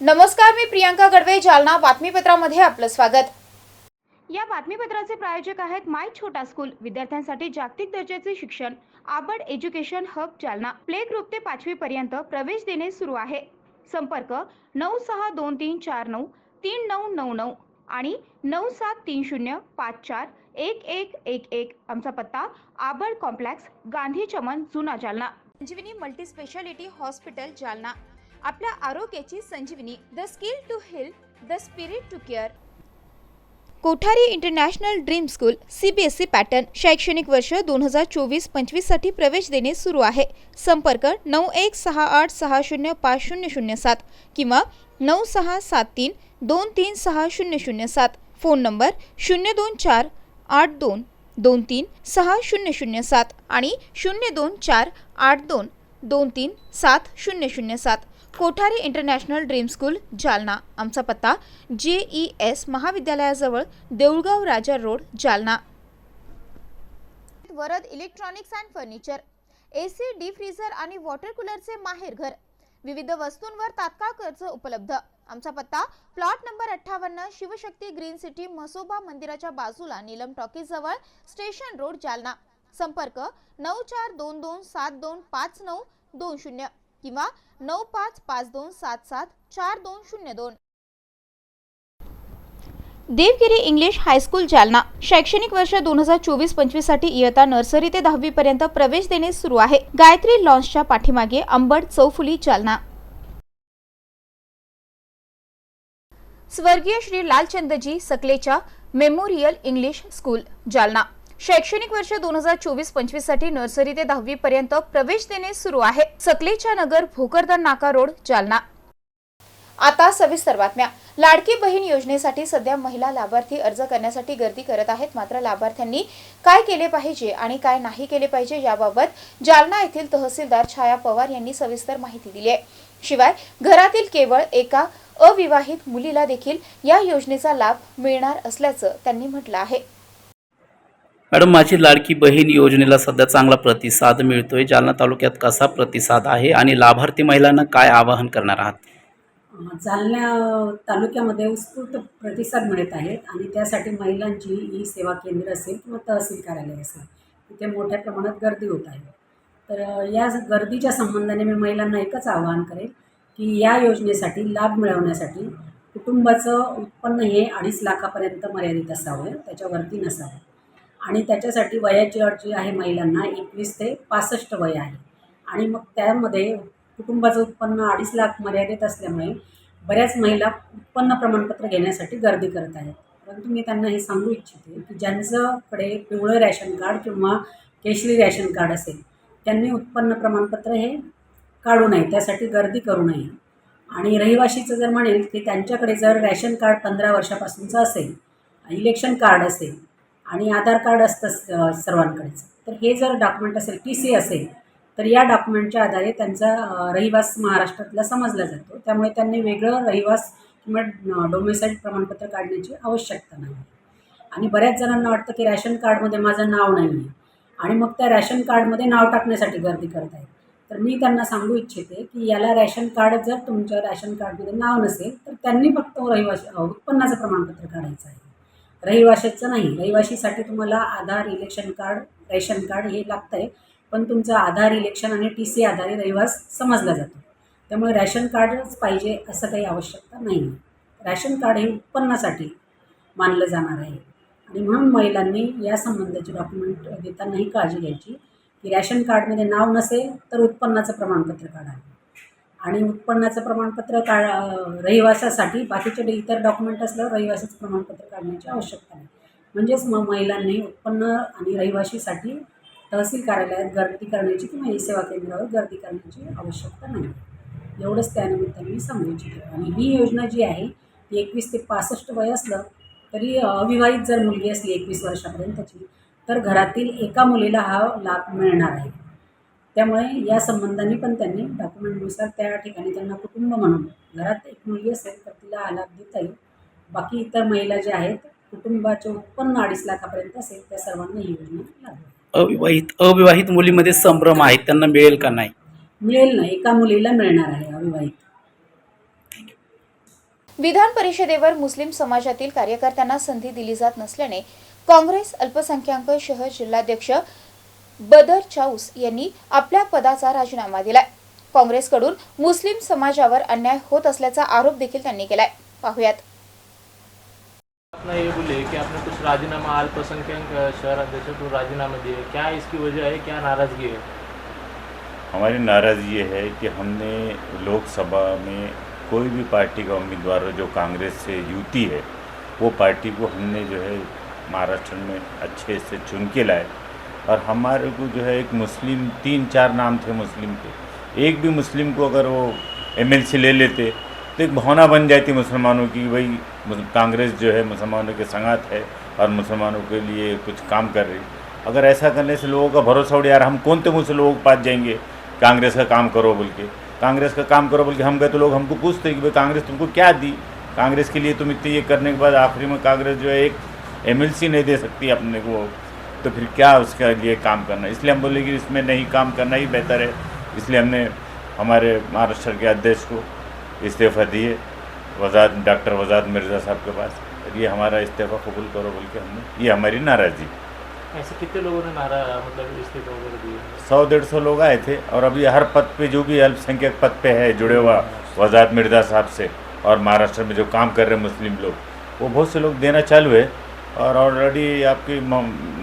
नमस्कार, मी प्रियांका गडवे, जालना बातमीपत्रामध्ये आपलं स्वागत। या बातमीपत्राचे प्रायोजक आहेत माय छोटा स्कूल, विद्यार्थ्यांसाठी जागतिक दर्जाचे शिक्षण, Ambad education hub Jalna. Play group ते 5वी पर्यंत प्रवेश देणे सुरू आहे। संपर्क 9623493999 आणि 9730541111। आमचा पत्ता आबड कॉम्प्लेक्स, गांधी चमन, जुना Jalna. Sanjivani multi speciality hospital Jalna, आपल्या आरोग्याची संजीवनी। The skill to heal, the spirit to care. Kothari international dream school CBSE pattern, शैक्षणिक वर्ष 2024-25 साठी प्रवेश देणे सुरू आहे। संपर्क 9168605007 किंवा 9673236007। फोन नंबर 02482236007 आणि 02482237007। Kothari international dream school Jalna. आमचा पत्ता JES महाविद्यालयाजवळ, Deulgaon Raja road, Jalna. Varad electronics and furniture, AC, deep freezer आणि वॉटर कूलरचे माहेरघर। विविध वस्तूंवर तात्काळ कर्ज उपलब्ध। आमचा पत्ता plot number 58, Shivshakti green city, Masoba मंदिराच्या बाजूला, नीलम टॉकीज जवळ, स्टेशन रोड, जालना। संपर्क 9422725920 किंवा 9552774202। देवगिरी इंग्लिश हायस्कूल जालना, शैक्षणिक वर्ष 2024-25 साठी इयत्ता नर्सरी ते 10वी पर्यंत प्रवेश देणे सुरू आहे। गायत्री लॉन्सच्या पाठीमागे, अंबड चौफुली, जालना। स्वर्गीय Shri Lalchandji Sakalecha memorial English school Jalna, शैक्षणिक वर्ष 2024-25 साठी नर्सरी ते 10वी पर्यंत प्रवेश देणे सुरू आहे। सकलेचा नगर, भोकरदन नाका रोड, जालना। आता सविस्तर बातम्या। लाडकी बहीण योजनेसाठी सध्या महिला लाभार्थी अर्ज करण्यासाठी गर्दी करत आहेत। मात्र लाभार्थ्यांनी काय केले पाहिजे आणि काय नाही केले पाहिजे याबाबत जालना येथील तहसीलदार छाया पवार यांनी सविस्तर माहिती दिली आहे। शिवाय घरातील केवळ एका अविवाहित मुलीला देखील या योजनेचा लाभ मिळणार असल्याचं त्यांनी म्हटलं आहे। मॅडम, माझी लाडकी बहीण योजनेला सध्या चांगला प्रतिसाद मिळतोय। जालना तालुक्यात कसा प्रतिसाद आहे आणि लाभार्थी महिलांना काय आवाहन करणार आहात? जालना तालुक्यामध्ये उत्स्फूर्त प्रतिसाद मिळत आहेत आणि त्यासाठी महिलांची ई सेवा केंद्र असेल किंवा तहसील कार्यालय असेल तिथे मोठ्या प्रमाणात गर्दी होत आहे। तर या गर्दीच्या संबंधाने मी महिलांना एकच आवाहन करेल की या योजनेसाठी लाभ मिळवण्यासाठी कुटुंबाचं उत्पन्न हे 2.5 लाखापर्यंत मर्यादित असावं, त्याच्यावरती नसावं। आणि त्याच्यासाठी वयाची अट जी आहे महिलांना 21 ते 65 वय आहे। आणि मग त्यामध्ये कुटुंबाचं उत्पन्न 2.5 लाख मर्यादित असल्यामुळे बऱ्याच महिला उत्पन्न प्रमाणपत्र घेण्यासाठी गर्दी करत आहेत। परंतु मी त्यांना हे सांगू इच्छिते की ज्यांच्याकडे पिवळं रॅशन कार्ड किंवा केशरी रॅशन कार्ड असेल त्यांनी उत्पन्न प्रमाणपत्र हे काढू नये, त्यासाठी गर्दी करू नये। आणि रहिवाशीचं जर म्हणेल की त्यांच्याकडे जर रॅशन कार्ड 15 वर्षापासूनचं असेल, इलेक्शन कार्ड असेल आणि आधार कार्ड असतं सर्वांकडेच, तर हे जर डॉक्युमेंट असेल, TC असेल, तर या डॉक्युमेंटच्या आधारे त्यांचा रहिवास महाराष्ट्रातला समजला जातो। त्यामुळे त्यांनी वेगळं रहिवास किंवा डोमेसाईल प्रमाणपत्र काढण्याची आवश्यकता नाही। आणि बऱ्याच जणांना वाटतं की रॅशन कार्डमध्ये माझं नाव नाही आहे आणि मग त्या रॅशन कार्डमध्ये नाव टाकण्यासाठी गर्दी करत आहेत। तर मी त्यांना सांगू इच्छिते की याला रॅशन कार्ड जर तुमच्या रॅशन कार्डमध्ये नाव नसेल तर त्यांनी फक्त उत्पन्नाचं प्रमाणपत्र काढायचं आहे, रहिवाशाचं नाही। रहिवाशीसाठी तुम्हाला आधार, इलेक्शन कार्ड, रेशन कार्ड हे लागतं आहे, पण तुमचं आधार, इलेक्शन आणि TC आधारे रहिवास समजला जातो। त्यामुळे रॅशन कार्डच पाहिजे असं काही आवश्यकता नाही आहे। रॅशन कार्ड हे उत्पन्नासाठी मानलं जाणार आहे आणि म्हणून महिलांनी या संबंधाचे डॉक्युमेंट देतानाही काळजी घ्यायची की रॅशन कार्डमध्ये नाव नसेल तर उत्पन्नाचं प्रमाणपत्र काढावं। आणि उत्पन्नाचं प्रमाणपत्र रहिवासासाठी बाकीचे इतर डॉक्युमेंट असल्यावर रहिवासाचं प्रमाणपत्र काढण्याची आवश्यकता नाही। म्हणजेच मग महिलांनी उत्पन्न आणि रहिवाशीसाठी तहसील कार्यालयात गर्दी करण्याची किंवा ई सेवा केंद्रावर गर्दी करण्याची आवश्यकता नाही। एवढंच त्यानिमित्ताने मी सांगू इच्छिते। आणि ही योजना जी आहे ती 21 ते 65 वय असलं तरी अविवाहित जर मुलगी असली 21 वर्षापर्यंतची तर घरातील एका मुलीला हा लाभ मिळणार आहे। त्यामुळे या संबंधाने पण त्यांनी डॉक्युमेंटनुसार त्या ठिकाणी त्यांना कुटुंब म्हणून घरात एक मुलगी असेल तर तिला हा लाभ देता येईल। बाकी इतर महिला ज्या आहेत कुटुंबाचे उत्पन्न 2.5 लाखापर्यंत असेल त्या सर्वांना ही योजना लागू। अविवाहित मुलीमध्ये संभ्रम आहे, त्यांना मिळेल का नाही? मिळेल ना, एका मुलीला मिळणार आहे अविवाहित। विधान परिषदेवर मुस्लिम समाजातील कार्यकर्त्यांना संधी दिली जात नसल्याने काँग्रेस अल्पसंख्याक शहर जिल्हाध्यक्ष बदर चाऊस यांनी आपल्या पदाचा राजीनामा दिलाय. काँग्रेसकडून मुस्लिम समाजावर अन्याय होत असल्याचा आरोप देखील त्यांनी केलाय. पाहुयात. अपना ये बोले कि आपने कुछ राजीनामा अल्पसंख्यक शहर अध्यक्ष को राजीनामा दिए, क्या इसकी वजह है, क्या नाराज़गी है? हमारी नाराज़गी ये है कि हमने लोकसभा में कोई भी पार्टी का उम्मीदवार जो कांग्रेस से युति है वो पार्टी को हमने जो है महाराष्ट्र में अच्छे से चुन के लाए और हमारे को जो है एक मुस्लिम 3-4 नाम थे मुस्लिम के, एक भी मुस्लिम को अगर वो एमएलसी ले लेते तो एक भावना बन जाती मुसलमानों की, भाई कांग्रेस जो है मुसलमानों के संगात है और मुसलमानों के लिए कुछ काम कर रही. अगर ऐसा करने से लोगों का भरोसा उड़ यार हम कौन मुँह से लोगों के पास जाएंगे कांग्रेस का काम करो बोल के, कांग्रेस का काम करो बोल के हम गए तो लोग हमको पूछते कि भाई कांग्रेस तुमको क्या दी, कांग्रेस के लिए तुम इतने ये करने के बाद आखिरी में कांग्रेस जो है एक एमएलसी नहीं दे सकती अपने को, तो फिर क्या उसके लिए काम करना. इसलिए हम बोले कि इसमें नहीं काम करना ही बेहतर है. इसलिए हमने हमारे महाराष्ट्र के अध्यक्ष को इस्तीफ़ा दिए डॉक्टर वजाद मिर्ज़ा साहब के पास, ये हमारा इस्तीफ़ा कबूल करो बोल के हमने, ये हमारी नाराज़गी. ऐसे कितने लोगों ने मतलब इस्तीफा वगैरह दिए? 100-150 लोग आए थे और अभी हर पद पे जो भी अल्पसंख्यक पद पे है जुड़े हुआ वजाद मिर्ज़ा साहब से और महाराष्ट्र में जो काम कर रहे हैं मुस्लिम लोग, वो बहुत से लोग देना चालू है. और ऑलरेडी आपकी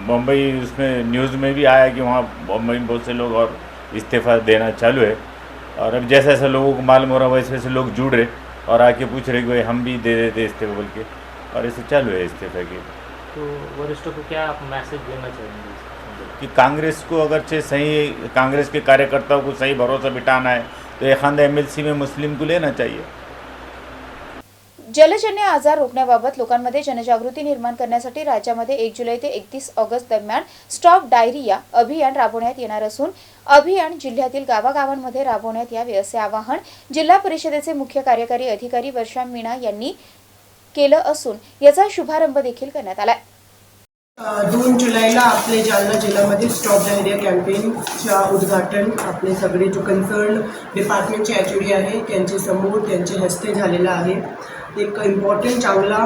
मुंबई उसमें न्यूज़ में भी आया कि वहाँ मुंबई में बहुत से लोग और इस्तीफ़ा देना चालू है. और अब जैसे जैसे लोगों को मालूम हो रहा है वैसे वैसे लोग जुड़ रहे और आके पूछ रहे कि भाई हम भी दे देते इस्तीफ़ा बोल के, और ऐसे चालू है इस्तीफ़े की. तो वरिष्ठों को क्या आप मैसेज देना चाहेंगे कि कांग्रेस को अगर सही कांग्रेस के कार्यकर्ताओं को सही भरोसा बिठाना है तो एखादा एमएलसी में मुस्लिम को लेना चाहिए. जलजन्य आजार रोखण्याबाबत लोकांमध्ये जनजागृती निर्माण करण्यासाठी राज्यामध्ये 1 जुलै ते 31 ऑगस्ट दरम्यान स्टॉप डायरिया अभियान राबवण्यात येणार असून अभियान जिल्ह्यातील गावागावांमध्ये राबवण्यात यावे असे आवाहन जिल्हा परिषदेचे मुख्य कार्यकारी अधिकारी वर्षा मीणा यांनी केलं असून याचा शुभारंभ देखील करण्यात आलाय. 2 जुलैला आपले जालना जिल्ह्यामध्ये स्टॉप डायरिया कॅम्पेनच्या उद्घाटन आपले सगळे जो कन्सर्न डिपार्टमेंटचे एचओडी आहे त्यांचे समोर त्यांचे हस्ते झालेला आहे. एक इम्पॉर्टंट चांगला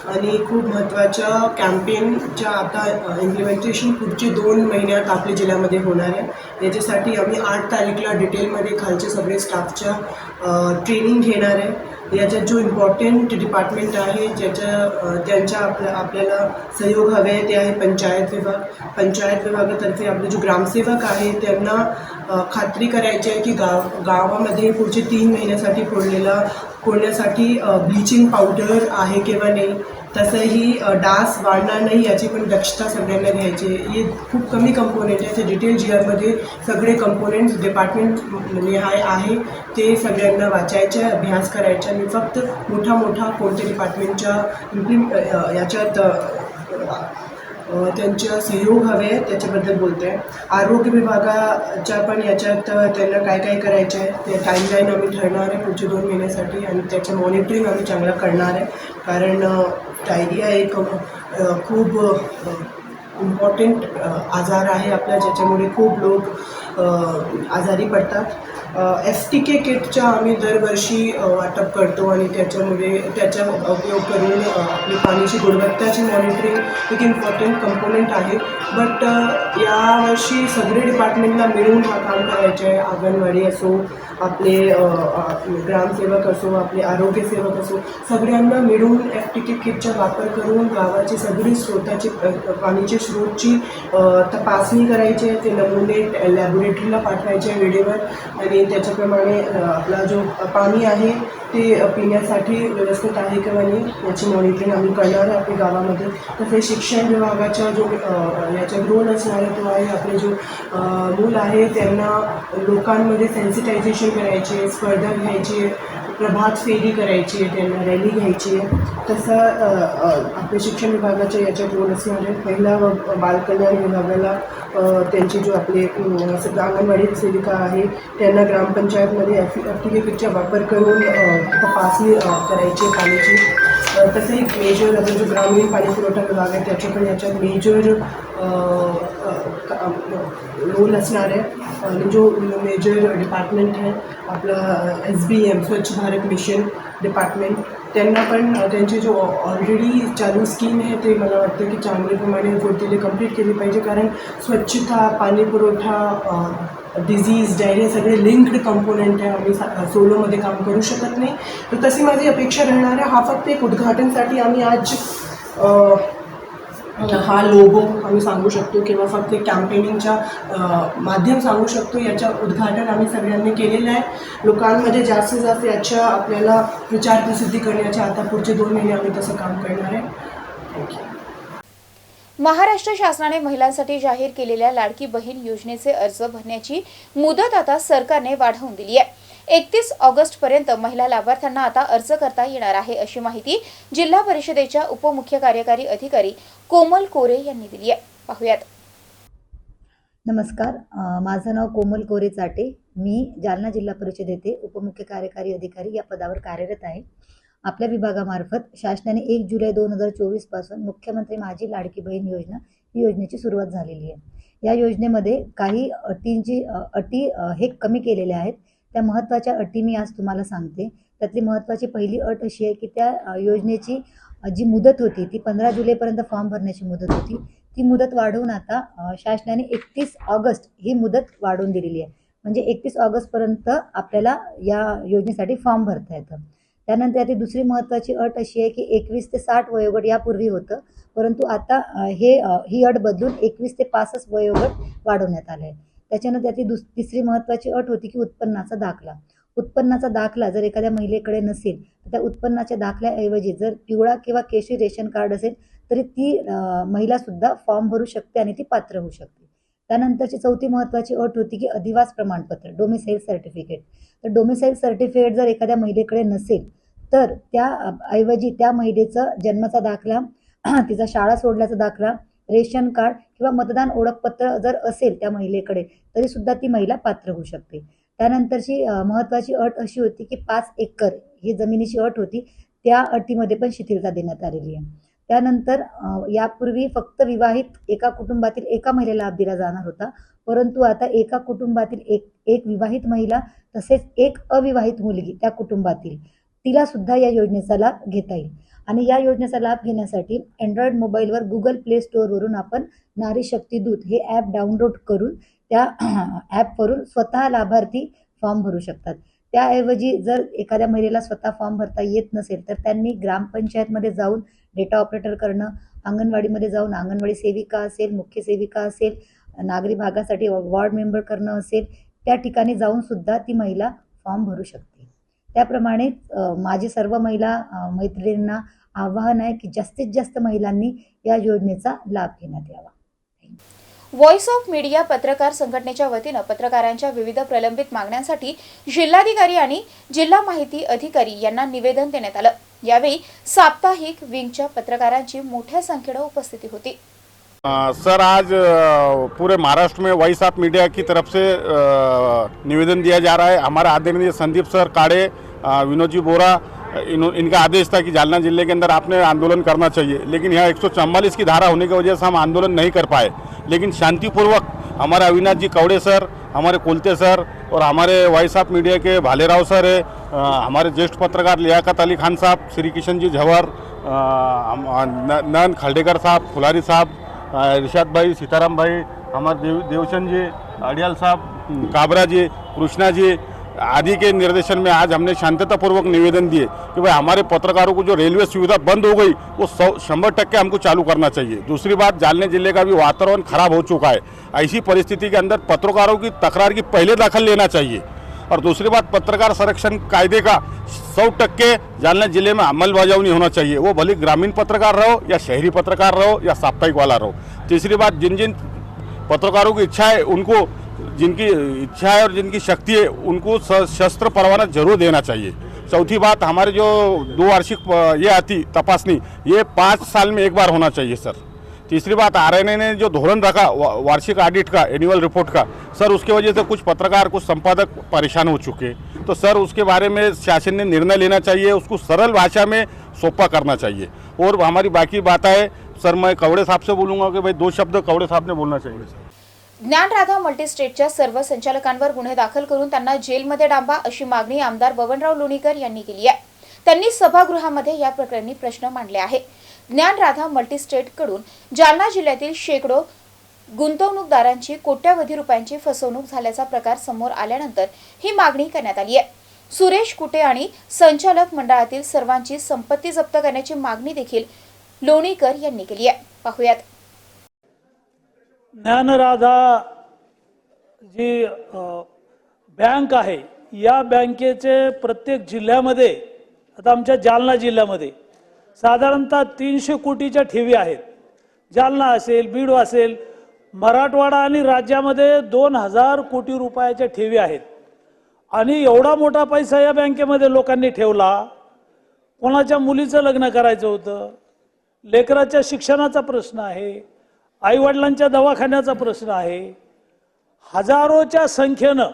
आणि खूप महत्त्वाच्या कॅम्पेनच्या आता इम्प्लिमेंटेशन पुढचे 2 महिन्यात आपल्या जिल्ह्यामध्ये होणार आहे. याच्यासाठी आम्ही 8 तारीखला डिटेलमध्ये खालचे सगळे स्टाफच्या ट्रेनिंग घेणार आहे. याच्यात जो इम्पॉर्टंट डिपार्टमेंट आहे त्यांच्या आपल्याला सहयोग हवे आहे ते आहे पंचायत विभाग. पंचायत विभागातर्फे आपले जो ग्रामसेवक आहे त्यांना खात्री करायची आहे की गावामध्ये पुढचे 3 महिन्यासाठी फोडण्यासाठी ब्लिचिंग पावडर आहे किंवा नाही, तसंही डास वाढणार नाही याची पण दक्षता सगळ्यांना घ्यायची आहे. हे खूप कमी कंपोनेंट आहे, ते डिटेल जीआरमध्ये सगळे कंपोनेंट्स डिपार्टमेंट निहाय आहे ते सगळ्यांना वाचायचे अभ्यास करायचा. मी फक्त मोठा कोणत्या डिपार्टमेंटच्या याच्यात त्यांचा सहयोग हवे आहे त्याच्याबद्दल बोलते आहे. आरोग्य विभागाच्या पण याच्यात त्यांना काय करायचं आहे ते टाईमलाईन आम्ही ठरणार आहे पुढचे 2 महिन्यासाठी आणि त्याचं मॉनिटरिंग आम्ही चांगलं करणार आहे. कारण डायरिया एक खूप इम्पॉर्टंट आजार आहे आपल्या, ज्याच्यामुळे खूप लोक आजारी पडतात. FTK किटच्या आम्ही दरवर्षी वाटप करतो आणि त्याचा उपयोग करून आपली पाण्याची गुणवत्ताची मॉनिटरिंग एक इम्पॉर्टंट कंपोनेंट आहे. बट यावर्षी सगळे डिपार्टमेंटला मिळून हा काम करायचं आहे. अंगणवाडी असो, आपले ग्रामसेवक असो, आपले आरोग्यसेवक असो, सगळ्यांना मिळून FTK किटचा वापर करून गावाची सगळी स्रोताची पाण्याच्या स्रोतची तपासणी करायची आहे. ते नमुने लॅबोरेटरीला पाठवायचे वेळेवर आणि त्याच्याप्रमाणे आपला जो पाणी आहे ते पिण्यासाठी व्यवस्थित आहे किंवा नाही याची मॉनिटरिंग आम्ही करणार आहे आपल्या गावामध्ये. तसेच शिक्षण विभागाचा जो याचा रोल असणार आहे तो आहे आपले जो मूल आहे त्यांना लोकांमध्ये सेन्सिटायझेशन करायचे, स्पर्धा घ्यायची, प्रभात फेरी करायची आहे, त्यांना रॅली घ्यायची आहे. तसं आपल्या शिक्षण विभागाच्या याच्यात रोल असणार आहे. पहिला बालकल्याण विभागाला त्यांची जो आपले अंगणवाडी सेविका आहे त्यांना ग्रामपंचायतमध्ये FTK किटचा वापर करून तपासणी करायची पाण्याची. तसंही मेजर आपला जो ग्रामीण पाणी पुरवठा विभाग आहे त्याचे पण याच्यात मेजर रोल असणार आहे. आणि जो मेजर डिपार्टमेंट आहे आपलं SBM स्वच्छ भारत मिशन डिपार्टमेंट, त्यांना पण त्यांची जो ऑलरेडी चालू स्कीम आहे ते मला वाटतं की चांगल्याप्रमाणे फुर्तीने कंप्लीट केली पाहिजे. कारण स्वच्छता, पाणी पुरवठा, डिझीज, डायरिया सगळे लिंक्ड कंपोनंट आहे. आम्ही सोलोमध्ये काम करू शकत नाही. तर तशी माझी अपेक्षा राहणार आहे. हा फक्त एक उद्घाटनसाठी आम्ही आज हा लोगो आम्ही सांगू शकतो किंवा फक्त एक कॅम्पेनिंगच्या माध्यम सांगू शकतो. याच्या उद्घाटन आम्ही सगळ्यांनी केलेलं आहे. लोकांमध्ये जास्तीत जास्त याच्या आपल्याला प्रचार प्रसिद्धी करण्याच्या आता पुढचे 2 महिने आम्ही तसं काम करणार आहे. थँक्यू. महाराष्ट्र शासनाने महिलांसाठी जाहीर केलेल्या लाडकी बहीण योजनेचे अर्ज भरण्याची मुदत आता सरकारने वाढवून दिली आहे. 31 ऑगस्ट पर्यंत महिला लाभार्थ्यांना आता अर्ज करता येणार आहे, अशी माहिती जिल्हा परिषदेच्या उपमुख्य कार्यकारी अधिकारी कोमल कोरे यांनी दिली आहे. पाहुयात. नमस्कार, माझं नाव कोमल कोरे चाटे. मी जालना जिल्हा परिषद येथे उपमुख्य कार्यकारी अधिकारी या पदावर कार्यरत आहे. आपल्या विभागामार्फत शासनाने 1 जुलै 2024 पासून मुख्यमंत्री माझी लाडकी बहीण योजना ही योजनेची सुरुवात झालेली आहे. या योजनेमध्ये काही अटी हे कमी केलेल्या आहेत. त्या महत्त्वाच्या अटी मी आज तुम्हाला सांगते. त्यातली महत्त्वाची पहिली अट अशी आहे की त्या योजनेची जी मुदत होती ती 15 जुलैपर्यंत फॉर्म भरण्याची मुदत होती. ती मुदत वाढवून आता शासनाने 31 ऑगस्ट ही मुदत वाढवून दिलेली आहे. म्हणजे 31 ऑगस्टपर्यंत आपल्याला या योजनेसाठी फॉर्म भरता येतं. त्यानंतर याची दुसरी महत्त्वाची अट अशी आहे की 21 ते 60 वयोगट यापूर्वी होतं, परंतु आता ही अट बदलून 21 ते 65 वयोगट वाढवण्यात आलं आहे. त्याच्यानंतर त्याची तिसरी महत्त्वाची अट होती की उत्पन्नाचा दाखला. उत्पन्नाचा दाखला जर एखाद्या महिलेकडे नसेल तर त्या उत्पन्नाच्या दाखल्याऐवजी जर पिवळा किंवा केशरी रेशन कार्ड असेल तरी ती महिलासुद्धा फॉर्म भरू शकते आणि ती पात्र होऊ शकते. त्यानंतरची चौथी महत्त्वाची अट होती की अधिवास प्रमाणपत्र, डोमिसाईल सर्टिफिकेट. तर डोमिसाईल सर्टिफिकेट जर एखाद्या महिलेकडे नसेल तर त्याऐवजी त्या महिलेचं जन्माचा दाखला, तिचा शाळा सोडल्याचा दाखला, रेशन कार्ड किंवा मतदान ओळखपत्र जर असेल त्या महिलेकडे तरी सुद्धा ती महिला पात्र होऊ शकते. त्यानंतरची महत्त्वाची अट अशी होती की 5 एकर ही जमिनीची अट होती. त्या अटीमध्ये पण शिथिलता देण्यात आलेली आहे. त्यानंतर यापूर्वी फक्त विवाहित एका कुटुंबातील एका महिलेला लाभ दिला जाणार होता, परंतु आता एका कुटुंबातील एक विवाहित महिला तसेच एक अविवाहित मुलगी त्या कुटुंबातील तिला सुद्धा या योजनेचा लाभ घेता येईल. आणि या योजनेचा लाभ घेण्यासाठी अँड्रॉइड मोबाईलवर गुगल प्ले स्टोअरवरून आपण नारी शक्ती दूत हे ॲप डाउनलोड करून त्या ॲपवरून स्वतः लाभार्थी फॉर्म भरू शकतात. त्याऐवजी जर एखाद्या महिलेला स्वतः फॉर्म भरता येत नसेल तर त्यांनी ग्रामपंचायतमध्ये जाऊन डेटा ऑपरेटर करणं, अंगणवाडीमध्ये जाऊन अंगणवाडी सेविका असेल, मुख्य सेविका असेल, नागरी भागासाठी वॉर्ड मेंबर करणं असेल, त्या ठिकाणी जाऊन सुद्धा ती महिला फॉर्म भरू शकते. त्याप्रमाणे माझी सर्व महिला मैत्रिणींना आवाहन आहे की जास्तीत जास्त महिलांनी या योजनेचा लाभ घेण्यात यावा. व्हॉइस ऑफ मीडिया पत्रकार संघटनेच्या वतीनं पत्रकारांच्या विविध प्रलंबित मागण्यांसाठी जिल्हाधिकारी आणि जिल्हा माहिती अधिकारी यांना निवेदन देण्यात आलं. यावेळी साप्ताहिक विंगच्या पत्रकारांची मोठ्या संख्येने उपस्थिती होती. सर, आज पूरे महाराष्ट्र में वॉइस ऑफ मीडिया की तरफ से निवेदन दिया जा रहा है. हमारे आदरणीय संदीप सर काड़े, विनोद जी बोरा, इनका आदेश था कि जालना जिले के अंदर आपने आंदोलन करना चाहिए, लेकिन यहाँ 144 की धारा होने की वजह से हम आंदोलन नहीं कर पाए. लेकिन शांतिपूर्वक हमारे अविनाश जी कवड़े सर, हमारे कोलते सर और हमारे voice of media K Bhalerao sir है, हमारे ज्येष्ठ पत्रकार लियाकत अली खान साहब, श्री किशन जी झवर, नंद खलडेकर साहब, फुलारी साहब, इरशाद भाई, सीताराम भाई, हमारे देवचंद जी, अडियाल साहब, काबरा जी, कृष्णा जी आदि के निर्देशन में आज हमने शांततापूर्वक निवेदन दिए कि भाई हमारे पत्रकारों को जो रेलवे सुविधा बंद हो गई वो 100% हमको चालू करना चाहिए. दूसरी बात, जालने जिले का भी वातावरण खराब हो चुका है. ऐसी परिस्थिति के अंदर पत्रकारों की तकरार की पहले दखल लेना चाहिए. और दूसरी बात, पत्रकार संरक्षण कायदे का 100% जालना जिले में अमलबजावनी होना चाहिए. वो भले ग्रामीण पत्रकार रहो या शहरी पत्रकार रहो या साप्ताहिक वाला रहो. तीसरी बात, जिन पत्रकारों की इच्छा है, उनको जिनकी इच्छा है और जिनकी शक्ति है उनको शस्त्र परवाना जरूर देना चाहिए. चौथी बात, हमारे जो 2 वार्षिक ये आती तपासनी, ये 5 साल में एक बार होना चाहिए सर. तीसरी बात, RNA ने जो धोरण रखा वार्षिक ऑडिट का, एनुअल रिपोर्ट का, सर उसके वजह से कुछ पत्रकार, कुछ संपादक परेशान हो चुके. तो सर उसके बारे में शासन ने निर्णय लेना चाहिए, उसको सरल भाषा में सोपा करना चाहिए। और हमारी बाकी बात है सर, मैं कवड़े साहब से बोलूँगा कि भाई 2 शब्द कवड़े साहब ने बोलना चाहिए। ज्ञानराधा मल्टीस्टेटच्या सर्व संचालकांवर गुन्हे दाखल करून त्यांना जेलमध्ये डांबा अशी मागणी आमदार बबनराव लोणीकर यांनी केली आहे। त्यांनी सभागृहामध्ये या प्रकरणी प्रश्न मांडले आहे। ज्ञानराधा मल्टीस्टेटकडून जालना जिल्ह्यातील शेकडो गुंतवणूकदारांची कोट्यावधी रुपयांची फसवणूक झाल्याचा प्रकार समोर आल्यानंतर ही मागणी करण्यात आली आहे। सुरेश कुटे आणि संचालक मंडळातील सर्वांची संपत्ती जप्त करण्याची मागणी देखील लोणीकर यांनी केली आहे। पाहूयात। ज्ञानराधा जी बँक आहे, या बँकेचे प्रत्येक जिल्ह्यामध्ये, आता आमच्या जालना जिल्ह्यामध्ये साधारणतः 300 कोटीच्या ठेवी आहेत। जालना असेल, बीड असेल, मराठवाडा आणि राज्यामध्ये 2000 कोटी रुपयाच्या ठेवी आहेत। आणि एवढा मोठा पैसा या बँकेमध्ये लोकांनी ठेवला। कोणाच्या मुलीचं लग्न करायचं होतं, लेकराच्या शिक्षणाचा प्रश्न आहे, आईवडिलांच्या दवाखान्याचा प्रश्न आहे। हजारोच्या संख्येनं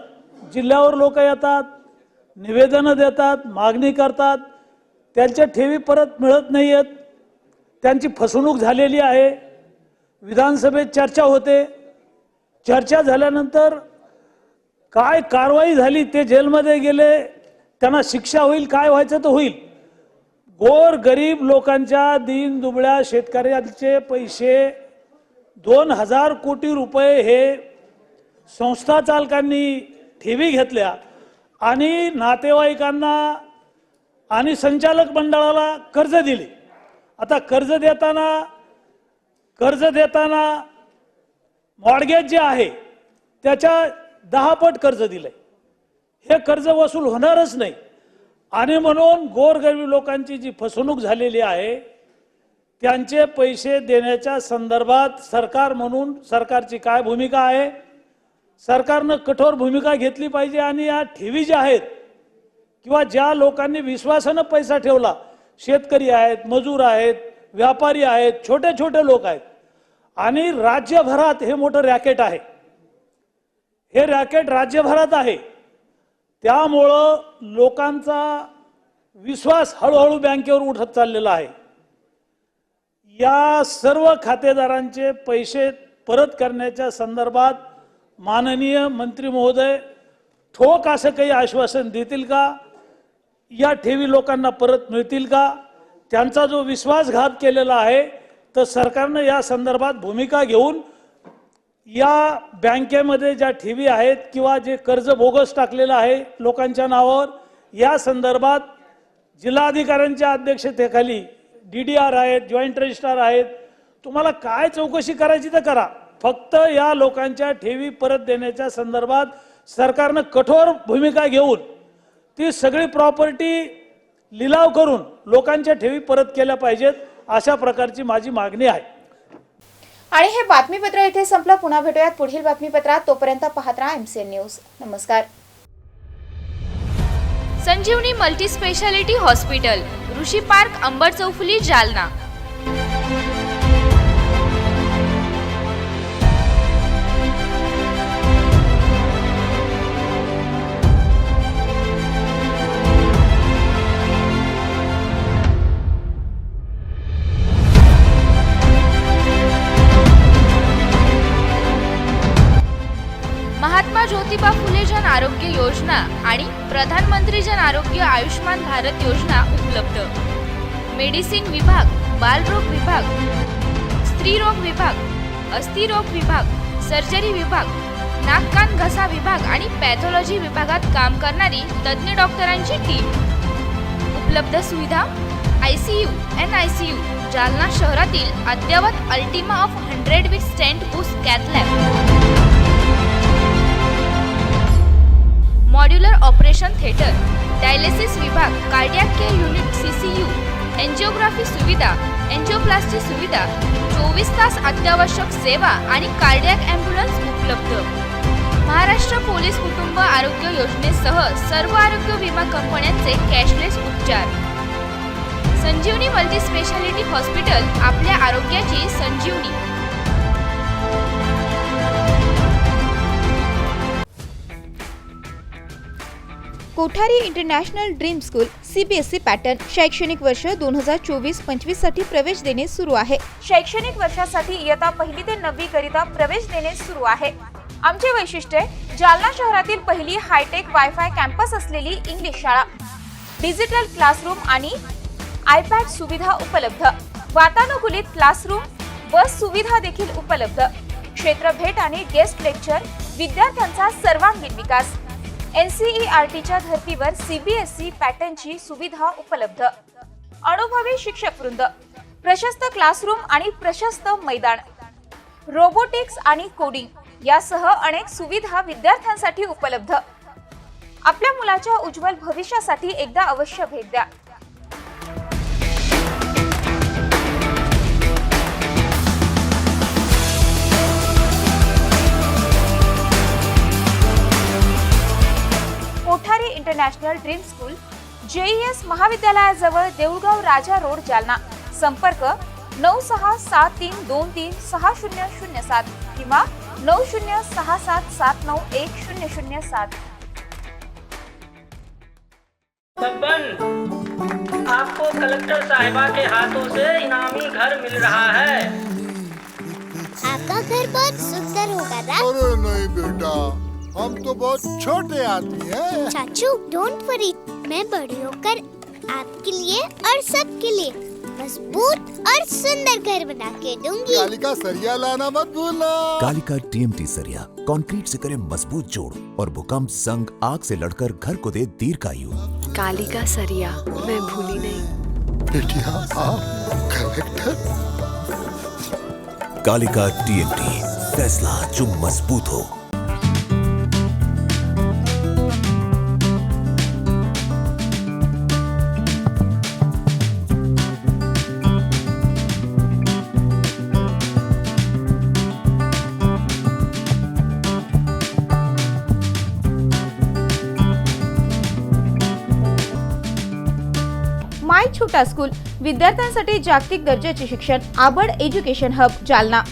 जिल्ह्यावर लोक येतात, निवेदनं देतात, मागणी करतात, त्यांच्या ठेवी परत मिळत नाही आहेत, त्यांची फसवणूक झालेली आहे। विधानसभेत चर्चा होते, चर्चा झाल्यानंतर काय कारवाई झाली, ते जेलमध्ये गेले, त्यांना शिक्षा होईल, काय व्हायचं तर होईल। गोर गरीब लोकांच्या, दीन दुबळ्या शेतकऱ्यांचे पैसे 2000 कोटी रुपये हे संस्था चालकांनी ठेवी घेतल्या आणि नातेवाईकांना आणि संचालक मंडळाला कर्ज दिले। आता कर्ज देताना मॉर्गेज जे आहे त्याच्या 10 पट कर्ज दिले। हे कर्ज वसूल होणारच नाही आणि म्हणून गोरगरीब लोकांची जी फसवणूक झालेली आहे त्यांचे पैसे देण्याच्या संदर्भात सरकार म्हणून सरकारची काय भूमिका आहे, सरकारनं कठोर भूमिका घेतली पाहिजे। आणि या ठेवी ज्या आहेत किंवा ज्या लोकांनी विश्वासानं पैसा ठेवला, शेतकरी आहेत, मजूर आहेत, व्यापारी आहेत, छोटे छोटे लोक आहेत, आणि राज्यभरात हे मोठं रॅकेट आहे, हे रॅकेट राज्यभरात आहे। त्यामुळं लोकांचा विश्वास हळूहळू बँकेवर उठत चाललेला आहे। या सर्व खातेदारांचे पैसे परत करण्याच्या संदर्भात माननीय मंत्री महोदय ठोक असं काही आश्वासन देतील का? या ठेवी लोकांना परत मिळतील का? त्यांचा जो विश्वासघात केलेला आहे तर सरकारने या संदर्भात भूमिका घेऊन या बँकेमध्ये ज्या ठेवी आहेत किंवा जे कर्ज बोगस टाकलेलं आहे लोकांच्या नावावर, या संदर्भात जिल्हाधिकाऱ्यांच्या अध्यक्षतेखाली DDR आहेत, जॉईंट रजिस्ट्रार आहेत, तुम्हाला काय चौकशी करायची तर करा, फक्त या लोकांच्या ठेवी परत देण्याच्या संदर्भात सरकारने कठोर भूमिका घेऊन ती सगळी प्रॉपर्टी लिलाव करून लोकांच्या ठेवी परत केल्या पाहिजेत, अशा प्रकारची माझी मागणी आहे। आणि हे बातमीपत्र इथे संपलं। पुन्हा भेटूयात पुढील बातमीपत्रात। तोपर्यंत पाहत राहा MCN न्यूज। नमस्कार। संजीवनी मल्टी स्पेशालिटी हॉस्पिटल, ऋषी पार्क, अंबड चौफुली, जालना। महात्मा ज्योतिबा फुले जन आरोग्य योजना आणि प्रधानमंत्री जन आरोग्य आयुष्मान भारत योजना उपलब्ध। मेडिसिन विभाग, बालरोग विभाग, स्त्रीरोग विभाग, अस्थिरोग विभाग, सर्जरी विभाग, नाक कान घसा विभाग आणि पॅथॉलॉजी विभागात काम करणारी तज्ञ डॉक्टरांची टीम। उपलब्ध सुविधा ICU, NICU, जालना शहरातील अद्ययावत Ultima of 100 with stent boost cath lab, modular operation theatre, dialysis विभाग, cardiac care unit CCU, angiography सुविधा, एंजिओप्लास्टी सुविधा, 24 तास अत्यावश्यक सेवा आणि कार्डियक ॲम्ब्युलन्स उपलब्ध। महाराष्ट्र पोलीस कुटुंब आरोग्य योजनेसह सर्व आरोग्य विमा कंपन्यांचे कॅशलेस उपचार। संजीवनी मल्टी स्पेशालिटी हॉस्पिटल, आपल्या आरोग्याची संजीवनी। Kothari international dream school, CBSE pattern शैक्षणिक वर्ष 2024-25 साठी प्रवेश देणे सुरू आहे. शैक्षणिक वर्षासाठी इयत्ता 1 ते 9वी करिता प्रवेश देणे सुरू आहे. आमचे वैशिष्ट्य जालना शहरातील पहिली हायटेक वायफाय कॅम्पस असलेली इंग्लिश शाळा, डिजिटल क्लासरूम आणि आयपॅड सुविधा उपलब्ध, वातानुकूलित क्लासरूम, बस सुविधा देखील उपलब्ध, क्षेत्र भेट आणि गेस्ट लेक्चर, विद्यार्थ्यांचा सर्वांगीण विकास, NCERTच्या धर्तीवर CBSE पॅटर्नची सुविधा उपलब्ध, अनुभवी शिक्षक वृंद, प्रशस्त क्लासरूम आणि प्रशस्त मैदान, रोबोटिक्स आणि कोडिंग यासह अनेक सुविधा विद्यार्थ्यांसाठी उपलब्ध. आपल्या मुलाच्या उज्ज्वल भविष्यासाठी एकदा अवश्य भेट द्या. Kothari international dream school, JES महाविद्यालयाजवळ देऊळगाव राजा रोड, जालना. संपर्क 9673236007 किंवा 9067791007. आपको कलेक्टर साहिबा के हाथों से इनामी घर मिल रहा है. आपका घर बहुत सुंदर होगा ना? अरे नहीं बेटा, हम तो बहुत छोटे आदमी हैं। चाचू डोंट वरी, मैं बड़ी होकर आपके लिए और सबके लिए मजबूत और सुंदर घर बना के दूंगी. कालिका सरिया लाना मत भूलना. कालिका TMT सरिया कंक्रीट से करे मजबूत जोड़ और भूकंप संग आग से लड़कर घर को दे दीर्घायु. कालिका सरिया मैं भूली नहीं. बेटिया आप कलेक्टर. कालिका TMT, फैसला जो मजबूत हो. माय छोटा स्कूल, विद्यार्थ्यांसाठी जागतिक दर्जाचे शिक्षण, Ambad education hub, Jalna.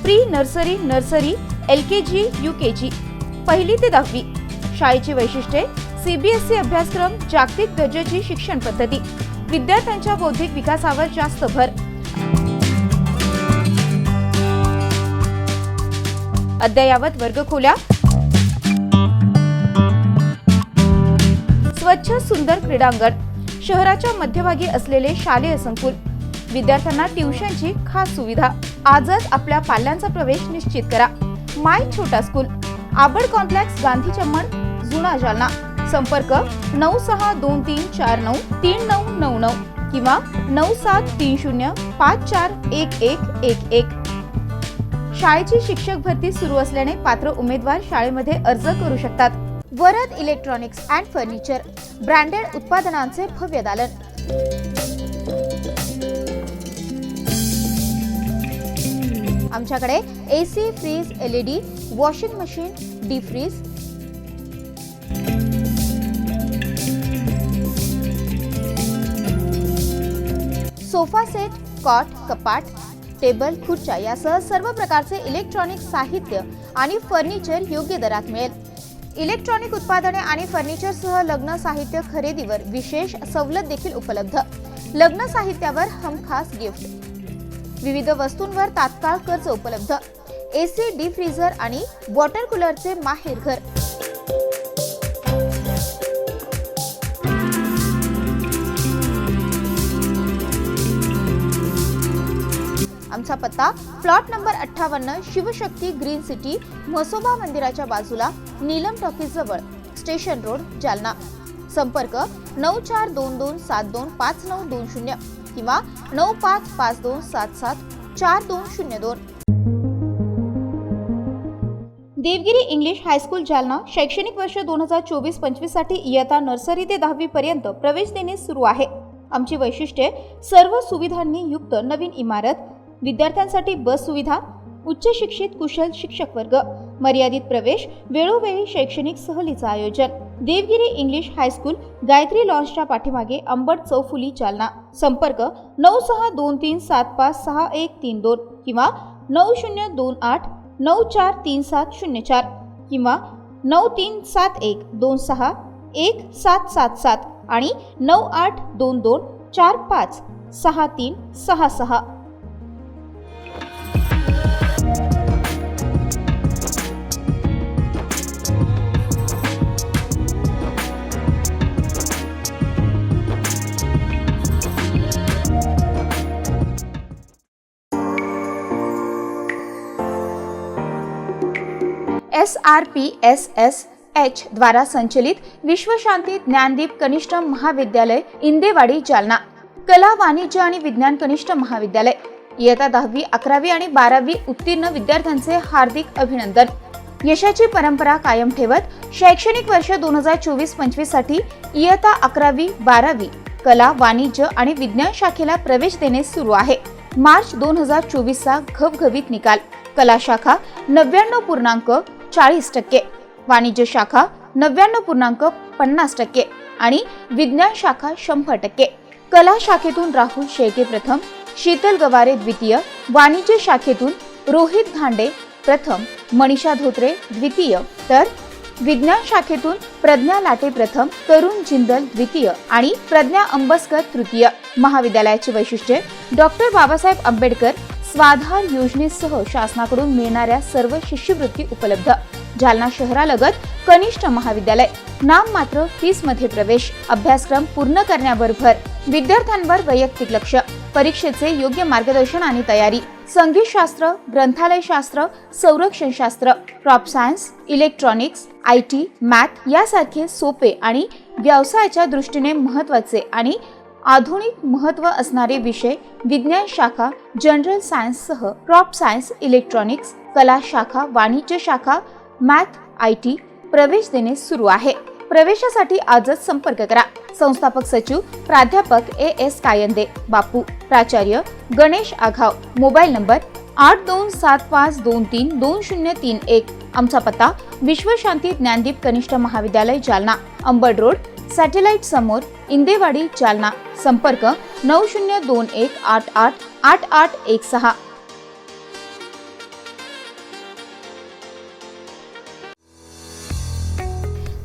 Pre nursery, nursery, LKG, UKG, 1 ते 10वी. शाळेची वैशिष्ट्ये CBSE अभ्यासक्रम, जागतिक दर्जाची शिक्षण पद्धती, विद्यार्थ्यांच्या बौद्धिक विकासावर जास्त भर. अद्ययावत वर्गखोल्या, स्वच्छ सुंदर क्रीडांगण, शहराच्या मध्यभागी असलेले शालेय संकुल, विद्यार्थ्यांना ट्युशनची खास सुविधा. आजच आपल्या पाल्यांचा प्रवेश निश्चित करा. माय छोटा स्कूल, आबड कॉम्प्लेक्स, गांधी चम्मण, जुना, जालना. संपर्क 9623493999 किंवा 9730541111. शाळेची शिक्षक भरती सुरू असल्याने पात्र उमेदवार शाळेमध्ये अर्ज करू शकतात. Varad electronics and furniture, branded उत्पादनांचे भव्य दालन. आमच्याकडे AC, fridge, LED, washing machine, deep freeze, sofa set, cot, कपाट, टेबल, खुर्च्या यासह सर्व प्रकारचे इलेक्ट्रॉनिक साहित्य आणि फर्निचर योग्य दरात मिळेल. इलेक्ट्रॉनिक उत्पादने आणि फर्निचरसह लग्न साहित्य खरेदीवर विशेष सवलत देखील उपलब्ध. लग्न साहित्यावर हमखास गिफ्ट, विविध वस्तूंवर तात्काळ कर्ज उपलब्ध. AC, डीप फ्रीझर आणि वॉटर कूलरचे माहेर घर. आमचा पत्ता plot number 58, Shivshakti green city, Mhasoba मंदिराच्या बाजूला, नीलम टॉकीज जवळ, स्टेशन रोड, जालना. संपर्क 9422725920 किंवा 9552774202. Devgiri English high school, Jalna. शैक्षणिक वर्ष 2024-25 साठी इयत्ता नर्सरी ते 10वी पर्यंत प्रवेश देणे सुरू आहे. आमची वैशिष्ट्ये सर्व सुविधांनी युक्त नवीन इमारत, विद्यार्थ्यांसाठी बस सुविधा, उच्च शिक्षित कुशल शिक्षक वर्ग, मर्यादित प्रवेश, वेळोवेळी शैक्षणिक सहलीचं आयोजन. देवगिरी इंग्लिश हायस्कूल, गायत्री लॉन्सच्या पाठीमागे, अंबड चौफुली, जालना. संपर्क 9623756132 किंवा 9028943704 किंवा 9371261777 आणि 9822456366. SRPSSH द्वारा संचलित विश्वशांती ज्ञानदीप कनिष्ठ महाविद्यालय इंदेवाडी, जालना. कला, वाणिज्य आणि विज्ञान कनिष्ठ महाविद्यालय. इयत्ता 10वी, 11वी आणि 12वी उत्तीर्ण विद्यार्थ्यांचे हार्दिक अभिनंदन. यशाची परंपरा कायम ठेवत शैक्षणिक वर्ष 2024-25 साठी इयत्ता 11वी, 12वी कला, वाणिज्य आणि विज्ञान शाखेला प्रवेश देणे सुरू आहे. मार्च 2024 चा घवघवीत निकाल. कला शाखा 99.40%, वाणिज्य शाखा 99.50% आणि विज्ञान शाखा 100%. कला शाखेतून राहुल शेळके प्रथम, शीतल गवारे द्वितीय, वाणिज्य शाखेतून रोहित घांडे प्रथम, मनीषा धोत्रे द्वितीय, तर विज्ञान शाखेतून प्रज्ञा लाटे प्रथम, तरुण जिंदल द्वितीय आणि प्रज्ञा अंबस्कर तृतीय. महाविद्यालयाची वैशिष्ट्ये: डॉक्टर बाबासाहेब आंबेडकर स्वाधार योजनेसह शासनाकडून मिळणाऱ्या सर्व शिष्यवृत्ती उपलब्ध. जालना शहरालगत कनिष्ठ महाविद्यालय. नाममात्र फीसमध्ये प्रवेश. अभ्यासक्रम पूर्ण करण्यावर भर. विद्यार्थ्यांवर वैयक्तिक लक्ष. परीक्षेचे योग्य मार्गदर्शन आणि तयारी. संगीतशास्त्र, ग्रंथालयशास्त्र, संरक्षणशास्त्र, crop science, electronics, IT, math यासारखे सोपे आणि व्यवसायाच्या दृष्टीने महत्त्वाचे आणि आधुनिक महत्त्व असणारे विषय. विज्ञान शाखा, जनरल सायन्ससह क्रॉप सायन्स, इलेक्ट्रॉनिक्स, कला शाखा, वाणिज्य शाखा, मॅथ, IT प्रवेश देणे सुरू आहे. प्रवेशासाठी आजच संपर्क करा. संस्थापक सचिव प्राध्यापक AS कायंदे, बापू. प्राचार्य गणेश आघाव. Mobile number 8275232031. आमचा पत्ता विश्वशांती ज्ञानदीप कनिष्ठ महाविद्यालय, जालना, अंबड रोड, सॅटेलाइट समोर, इंदेवाडी, जालना. संपर्क 9021888816.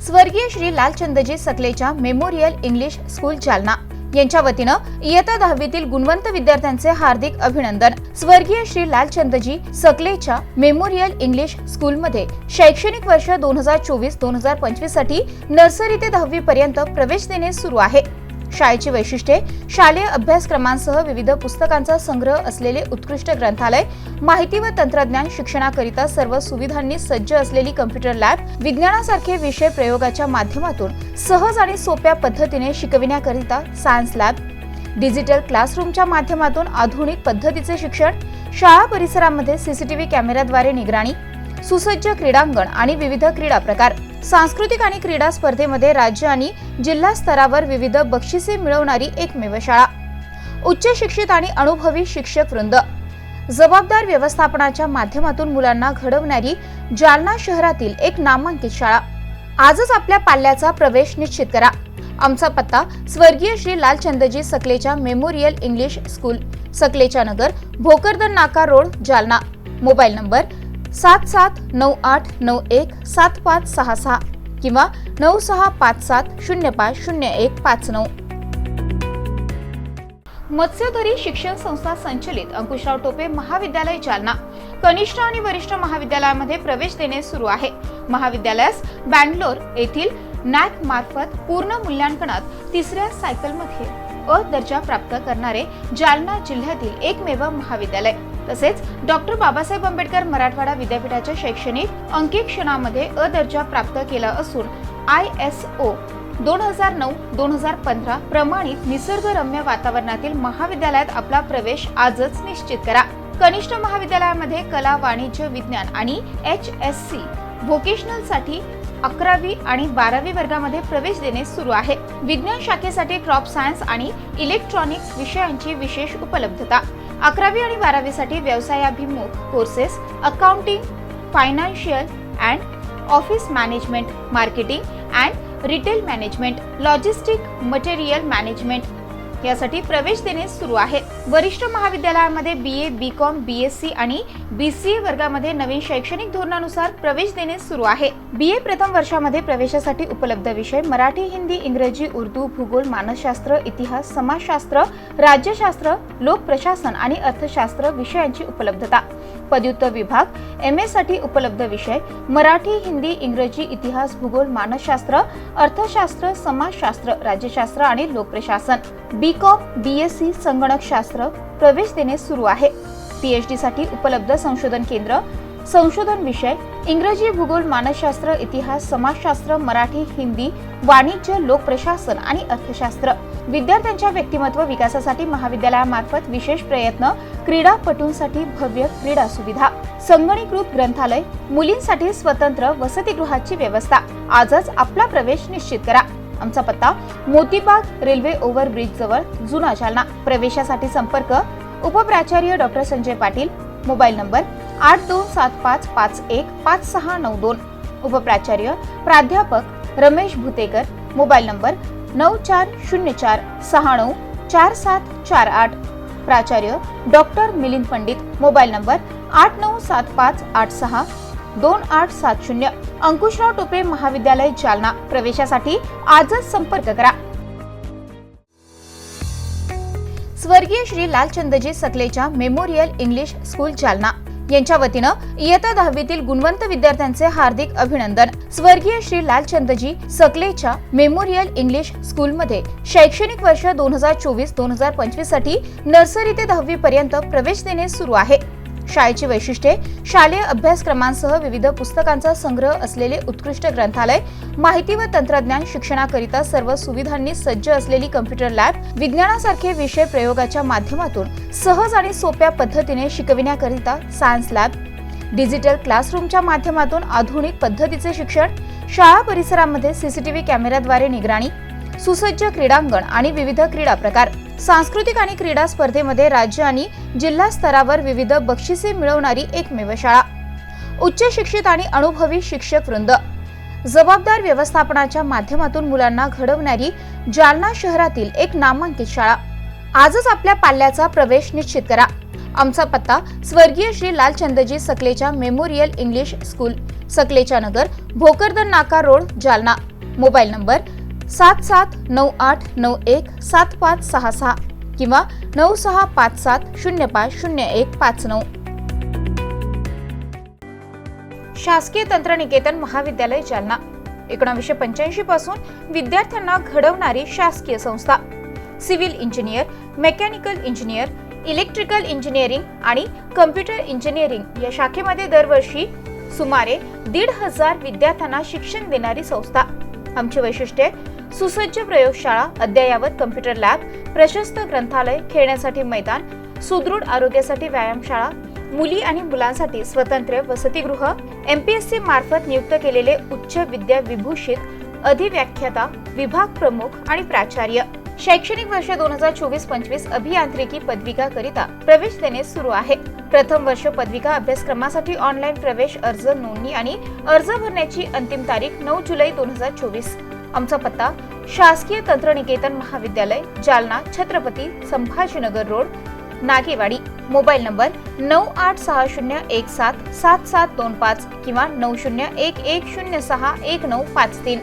स्वर्गीय Shri Lalchandji Sakalecha memorial English school, Jalna यांच्या वतीनं इयत्ता 10वीतील गुणवंत विद्यार्थ्यांचे हार्दिक अभिनंदन. स्वर्गीय श्री लालचंदजी सकलेच्या मेमोरियल इंग्लिश स्कूलमध्ये शैक्षणिक वर्ष 2024-2025 साठी नर्सरी ते 10वी पर्यंत प्रवेश देणे सुरू आहे. शाळेची वैशिष्ट्ये: शालेय अभ्यासक्रमांसह विविध पुस्तकांचा संग्रह असलेले उत्कृष्ट ग्रंथालय, माहिती व तंत्रज्ञान शिक्षणाकरिता सर्व सुविधांनी सज्ज असलेली कम्प्युटर लॅब, विज्ञानासारखे विषय प्रयोगाच्या माध्यमातून सहज आणि सोप्या पद्धतीने शिकविण्याकरिता सायन्स लॅब, डिजिटल क्लासरूमच्या माध्यमातून आधुनिक पद्धतीचे शिक्षण, शाळा परिसरामध्ये CCTV कॅमेऱ्याद्वारे निगराणी, सुसज्ज क्रीडांगण आणि विविध क्रीडा प्रकार. सांस्कृतिक आणि क्रीडा स्पर्धेमध्ये राज्य आणि जिल्हा स्तरावर विविध बक्षिसे मिळवणारी एकमेव शाळा. उच्च शिक्षित आणि अनुभवी शिक्षक वृंद. जबाबदार व्यवस्थापनाच्या माध्यमातून मुलांना घडवणारी जालना शहरातील एक नामांकित शाळा. आजच आपल्या पाल्याचा प्रवेश निश्चित करा. आमचा पत्ता स्वर्गीय Shri Lalchandji Sakalecha memorial English school, सकलेच्या नगर, भोकरदन नाका रोड, जालना. मोबाईल नंबर 7798917566 किंवा 9657050159. मत्स्यधरी शिक्षण संस्था संचलित अंकुशराव टोपे महाविद्यालय, जालना कनिष्ठ आणि वरिष्ठ महाविद्यालयामध्ये प्रवेश देणे सुरू आहे. महाविद्यालयास बँगलोर येथील NAC मार्फत पूर्ण मूल्यांकनात 3ऱ्या सायकलमध्ये अ दर्जा प्राप्त करणारे जालना जिल्ह्यातील एकमेव महाविद्यालय. तसेच डॉक्टर बाबासाहेब आंबेडकर मराठवाडा विद्यापीठाच्या शैक्षणिक अंकेक्षणामध्ये अ दर्जा प्राप्त केला असून ISO 2009-2015 प्रमाणित निसर्गरम्य वातावरणातील महाविद्यालयात आपला प्रवेश आजच निश्चित करा. कनिष्ठ महाविद्यालयामध्ये कला, वाणिज्य, विज्ञान आणि HSC व्होकेशनल साठी 11वी आणि 12वी वर्गामध्ये प्रवेश देणे सुरू आहे. विज्ञान शाखेसाठी क्रॉप सायन्स आणि इलेक्ट्रॉनिक्स विषयांची विशेष उपलब्धता. 11वी आणि 12वीसाठी व्यवसायाभिमुख courses, accounting, financial and office management, marketing and retail management, logistic, material management यासाठी प्रवेश देणे सुरू आहे. वरिष्ठ महाविद्यालयामध्ये BA, BCom, BSc आणि BCA वर्गामध्ये नवीन शैक्षणिक धोरणानुसार प्रवेश देणे सुरू आहे. BA प्रथम वर्षामध्ये प्रवेशासाठी उपलब्ध विषय मराठी, हिंदी, इंग्रजी, उर्दू, भूगोल, मानसशास्त्र, इतिहास, समाजशास्त्र, राज्यशास्त्र, लोकप्रशासन आणि अर्थशास्त्र विषयांची उपलब्धता. पदव्युत्तर विभाग MA साठी उपलब्ध विषय मराठी, हिंदी, इंग्रजी, इतिहास, भूगोल, मानसशास्त्र, अर्थशास्त्र, समाजशास्त्र, राज्यशास्त्र आणि लोकप्रशासन. BCom, BSc, संगणकशास्त्र प्रवेश देणे सुरू आहे. PhD साठी उपलब्ध संशोधन केंद्र, संशोधन विषय इंग्रजी, भूगोल, मानसशास्त्र, इतिहास, समाजशास्त्र, मराठी, हिंदी, वाणिज्य, लोकप्रशासन आणि अर्थशास्त्र. विद्यार्थ्यांच्या व्यक्तिमत्व विकासासाठी महाविद्यालयामार्फत विशेष प्रयत्न, क्रीडापटूंसाठी भव्य क्रीडा सुविधा, संगणकीकृत ग्रंथालय, मुलींसाठी स्वतंत्र वसतिगृहाची व्यवस्था. आजच आपला प्रवेश निश्चित करा. आमचा पत्ता मोतीबाग रेल्वे ओव्हरब्रिज जवळ, जुना जालना. प्रवेशासाठी संपर्क उपप्राचार्य doctor Sanjay Patil, mobile number 8275515692. उपप्राचार्य प्राध्यापक रमेश भुतेकर, मोबाईल नंबर 9404694748. प्राचार्य doctor Milind Pandit, mobile number 8975862870. Ankushrao Tope महाविद्यालय जालना. प्रवेशासाठी आजच संपर्क करा. स्वर्गीय Shri Lalchandji Sakalecha memorial English school Jalna यांच्या वतीनं इयत्ता 10वीतील गुणवंत विद्यार्थ्यांचे हार्दिक अभिनंदन. स्वर्गीय श्री लालचंदजी सकलेच्या मेमोरियल इंग्लिश स्कूलमध्ये शैक्षणिक वर्ष 2024-2025 साठी नर्सरी ते 10वी पर्यंत प्रवेश देणे सुरू आहे. शाळेची वैशिष्ट्ये शालेय अभ्यासक्रमांसह विविध पुस्तकांचा संग्रह असलेले उत्कृष्ट ग्रंथालय, माहिती व तंत्रज्ञान शिक्षणाकरिता सर्व सुविधांनी सज्ज असलेली कम्प्युटर लॅब, विज्ञानासारखे विषय प्रयोगाच्या माध्यमातून सहज आणि सोप्या पद्धतीने शिकविण्याकरिता सायन्स लॅब, डिजिटल क्लासरूमच्या माध्यमातून आधुनिक पद्धतीचे शिक्षण, शाळा परिसरामध्ये CCTV कॅमेऱ्याद्वारे निगराणी, सुसज्ज क्रीडांगण आणि विविध क्रीडा प्रकार, सांस्कृतिक आणि क्रीडा स्पर्धेमध्ये राज्य आणि जिल्हा स्तरावर विविध बक्षिसे मिळवणारी एकमेव शाळा, उच्च शिक्षित आणि अनुभवी शिक्षक वृंद, जबाबदार व्यवस्थापनाच्या माध्यमातून मुलांना घडवणारी जालना शहरातील एक नामांकित शाळा. आजच आपल्या पाल्याचा प्रवेश निश्चित करा. आमचा पत्ता स्वर्गीय Shri Lalchandji Sakalecha memorial English school, सकलेच्या नगर, भोकरदन नाका रोड, जालना. मोबाईल नंबर 7798917566 किंवा 9657050159. शासकीय तंत्रनिकेतन महाविद्यालय जालना 1985 पासून विद्यार्थ्यांना घडवणारी शासकीय संस्था. Civil engineer, mechanical engineer, electrical engineering आणि कम्प्युटर इंजिनिअरिंग या शाखेमध्ये दरवर्षी सुमारे 1,500 विद्यार्थ्यांना शिक्षण देणारी संस्था. आमची वैशिष्ट्ये सुसज्ज प्रयोगशाळा, अद्ययावत कम्प्युटर लॅब, प्रशस्त ग्रंथालय, खेळण्यासाठी मैदान, सुदृढ आरोग्यासाठी व्यायामशाळा, मुली आणि मुलांसाठी स्वतंत्र वसतिगृह, MPSC मार्फत नियुक्त केलेले उच्च विद्या विभूषित अधिव्याख्याता, विभाग प्रमुख आणि प्राचार्य. शैक्षणिक वर्ष 2024-25 अभियांत्रिकी पदविका करिता प्रवेश देणे सुरू आहे. प्रथम वर्ष पदविका अभ्यासक्रमासाठी ऑनलाईन प्रवेश अर्ज नोंदणी आणि अर्ज भरण्याची अंतिम तारीख 9 जुलै 2024. आमचा पत्ता शासकीय तंत्रनिकेतन महाविद्यालय Jalna, Chhatrapati Sambhajinagar road, Nagewadi. Mobile number 9860177725 किंवा 9011061953.